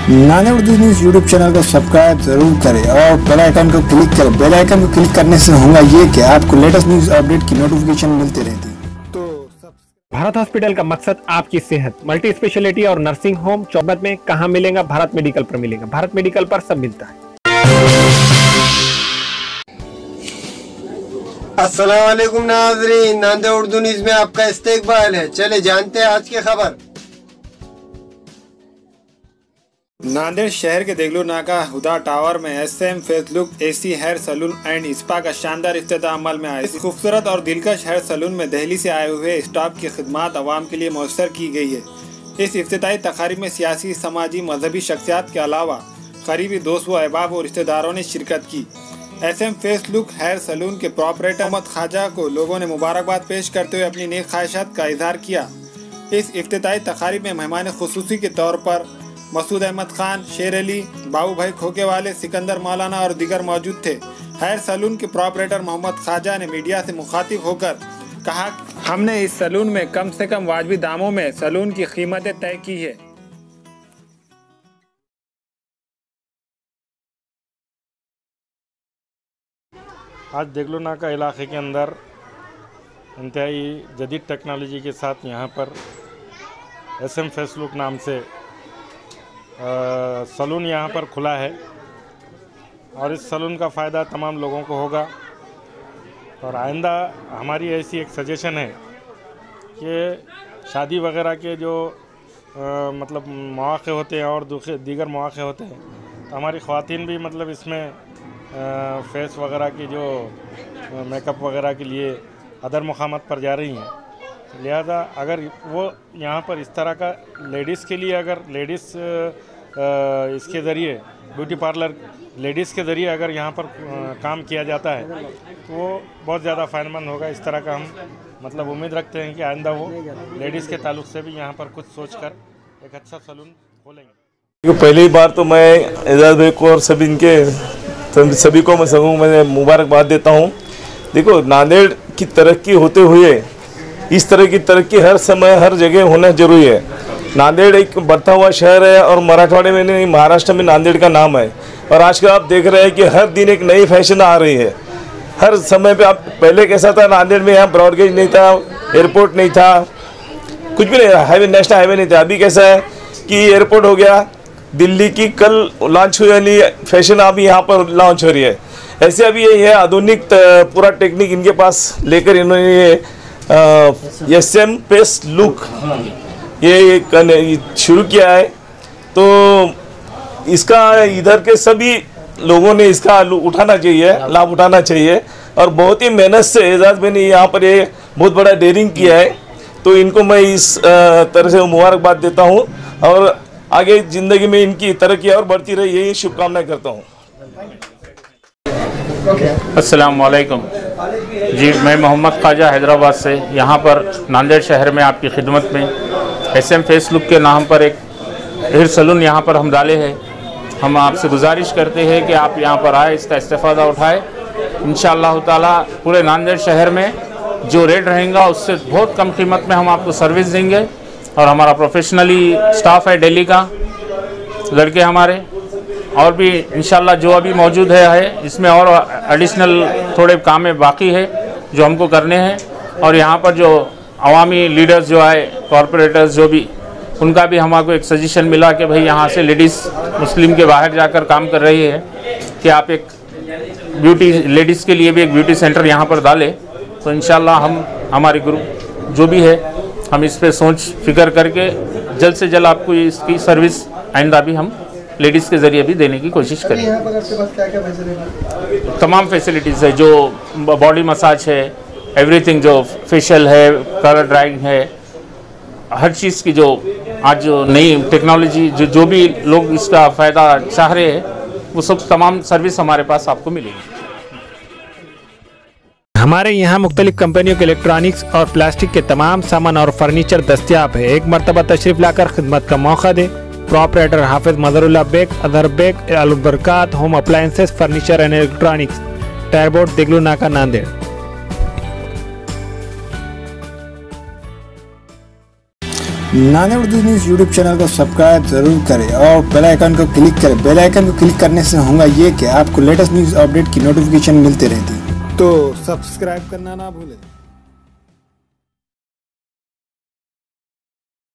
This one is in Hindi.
Nanded Urdu news YouTube channel को सब्सक्राइब जरूर करें और बेल आइकन को क्लिक करें। बेल आइकन को क्लिक करने से होगा ये कि आपको लेटेस्ट न्यूज़ अपडेट की नोटिफिकेशन मिलती रहती है। तो भारत हॉस्पिटल का मकसद आपकी सेहत, मल्टी स्पेशलिटी और नर्सिंग होम चौबत में कहाँ मिलेगा? भारत मेडिकल पर मिलेगा। भारत मेडिकल पर सब मिलता है। अस्सलाम वालेकुम नाज़रीन, नांदेड़ उर्दू न्यूज़ में आपका इस्तकबाल है। चले जानते हैं आज की खबर। नांदेड़ शहर के देगलू नाका हुदा टावर में SM face look AC hair salon and spa का शानदार इफ्तिताह अमल में आया। इस खूबसूरत और दिलकश हेयर सैलून में दिल्ली से आए हुए स्टाफ की खिदमत आवाम के लिए मौसर की गई है। इस इफ्तिताही तकारीब में सियासी, समाजी, मजहबी शख्सियात के अलावा करीबी दोस्त व अहबाब और रिश्तेदारों ने शिरकत की। SM face look hair salon के प्रोपराइटर मोहम्मद ख्वाजा को लोगों ने मुबारकबाद पेश करते हुए अपनी नेक ख्वाहिशात का इजहार किया। इस इफ्तिताही तकारीब में मेहमान खुसूसी के तौर पर मसूद अहमद खान, शेर अली, बाबू भाई खोके वाले, सिकंदर मौलाना और दीगर मौजूद थे। हेयर सैलून के प्रोपराइटर मोहम्मद ख्वाजा ने मीडिया से मुखातिब होकर कहा, हमने इस सैलून में कम से कम वाजबी दामों में सैलून की कीमतें तय की है। आज देगलू नाका इलाके के अंदर इंतहाई जदीद टेक्नोलॉजी के साथ यहाँ पर SM फेस लुक नाम से सैलून यहाँ पर खुला है और इस सैलून का फ़ायदा तमाम लोगों को होगा। और आइंदा हमारी ऐसी एक सजेशन है कि शादी वगैरह के जो मतलब मौक़े होते हैं और दीगर मौक़े होते हैं तो हमारी ख़वातीन भी मतलब इसमें फेस वगैरह की जो मेकअप वगैरह के लिए अदर मुकामात पर जा रही हैं। लिहाजा अगर वो यहाँ पर इस तरह का लेडीज़ के लिए, अगर लेडीज़ इसके ज़रिए ब्यूटी पार्लर लेडीज़ के ज़रिए अगर यहाँ पर काम किया जाता है तो वो बहुत ज़्यादा फ़ायदेमंद होगा। इस तरह का हम मतलब उम्मीद रखते हैं कि आइंदा वो लेडीज़ के ताल्लुक़ से भी यहाँ पर कुछ सोचकर एक अच्छा सैलून खोलेंगे। पहली बार तो मैं एजाज भाई को और सभी को मैं मुबारकबाद देता हूँ। देखो, नांदेड़ की तरक्की होते हुए इस तरह की तरक्की हर समय हर जगह होना जरूरी है। नांदेड़ एक बढ़ता हुआ शहर है और मराठवाड़े में नहीं, महाराष्ट्र में नांदेड़ का नाम है। और आजकल आप देख रहे हैं कि हर दिन एक नई फैशन आ रही है। हर समय पे आप पहले कैसा था नांदेड़ में, यहाँ ब्रॉडगेज नहीं था, एयरपोर्ट नहीं था, कुछ भी नहीं था, हाईवे नेशनल हाईवे नहीं था। अभी कैसा है कि एयरपोर्ट हो गया, दिल्ली की कल लॉन्च हुई वाली फैशन अभी यहाँ पर लॉन्च हो रही है। ऐसे अभी ये है आधुनिक पूरा टेक्निक इनके पास लेकर इन्होंने ये SM फेस लुक ये शुरू किया है। तो इसका इधर के सभी लोगों ने इसका उठाना चाहिए, लाभ उठाना चाहिए। और बहुत ही मेहनत से एजाज भाई ने यहाँ पर ये बहुत बड़ा डेयरिंग किया है। तो इनको मैं इस तरह से मुबारकबाद देता हूँ और आगे ज़िंदगी में इनकी तरक्की और बढ़ती रहे, यही शुभकामनाएं करता हूँ। अस्सलाम वालेकुम जी, मैं मोहम्मद ख्वाजा हैदराबाद से यहाँ पर नांदेड़ शहर में आपकी खिदमत में SM फेस लुक के नाम पर एक हेयर सैलून यहाँ पर हम डाले हैं। हम आपसे गुजारिश करते हैं कि आप यहाँ पर आए, इसका इस्तेफ़ादा उठाए। इंशाअल्लाह ताला पूरे नांदेड़ शहर में जो रेट रहेगा उससे बहुत कम कीमत में हम आपको सर्विस देंगे। और हमारा प्रोफेशनली स्टाफ है, दिल्ली का लड़के हमारे, और भी इंशाल्लाह जो अभी मौजूद है इसमें और एडिशनल थोड़े काम बाकी है जो हमको करने हैं। और यहाँ पर जो अवामी लीडर्स जो आए, कॉरपोरेटर्स जो भी, उनका भी हमको एक सजेशन मिला कि भाई यहाँ से लेडीज़ मुस्लिम के बाहर जाकर काम कर रही है कि आप एक ब्यूटी लेडीज़ के लिए भी एक ब्यूटी सेंटर यहाँ पर डालें। तो इंशाल्लाह हम हमारी ग्रुप जो भी है हम इस पर सोच फिक्र करके जल्द से जल्द आपको इसकी सर्विस आइंदा भी हम लेडीज़ के ज़रिए भी देने की कोशिश करें। यहाँ पर आपके पास क्या क्या फैसिलिटी? तमाम फैसिलिटीज़ है, जो बॉडी मसाज है, एवरीथिंग, जो फेशियल है, कलर ड्राइंग है, हर चीज़ की जो आज जो नई टेक्नोलॉजी जो भी लोग इसका फ़ायदा चाह रहे हैं वो सब तमाम सर्विस हमारे पास आपको मिलेगी। हमारे यहाँ मुख्तलिफ कंपनियों के इलेक्ट्रॉनिक्स और प्लास्टिक के तमाम सामान और फर्नीचर दस्तियाब है। एक मरतबा तशरीफ लाकर खिदमत का मौका दे। Proprietor Hafiz Mazharullah Baig, Adhar Baig, Al Barkat home appliances, furniture and electronics, टायरबोर्ड, Deglur Naka, Nanded. Nanded Urdu news YouTube channel को सब्सक्राइब जरूर करें और बेल आइकन को क्लिक करें। बेल आइकन को क्लिक करने से होगा ये कि आपको लेटेस्ट न्यूज़ अपडेट की नोटिफिकेशन मिलती रहती। तो सब्सक्राइब करना ना भूलें।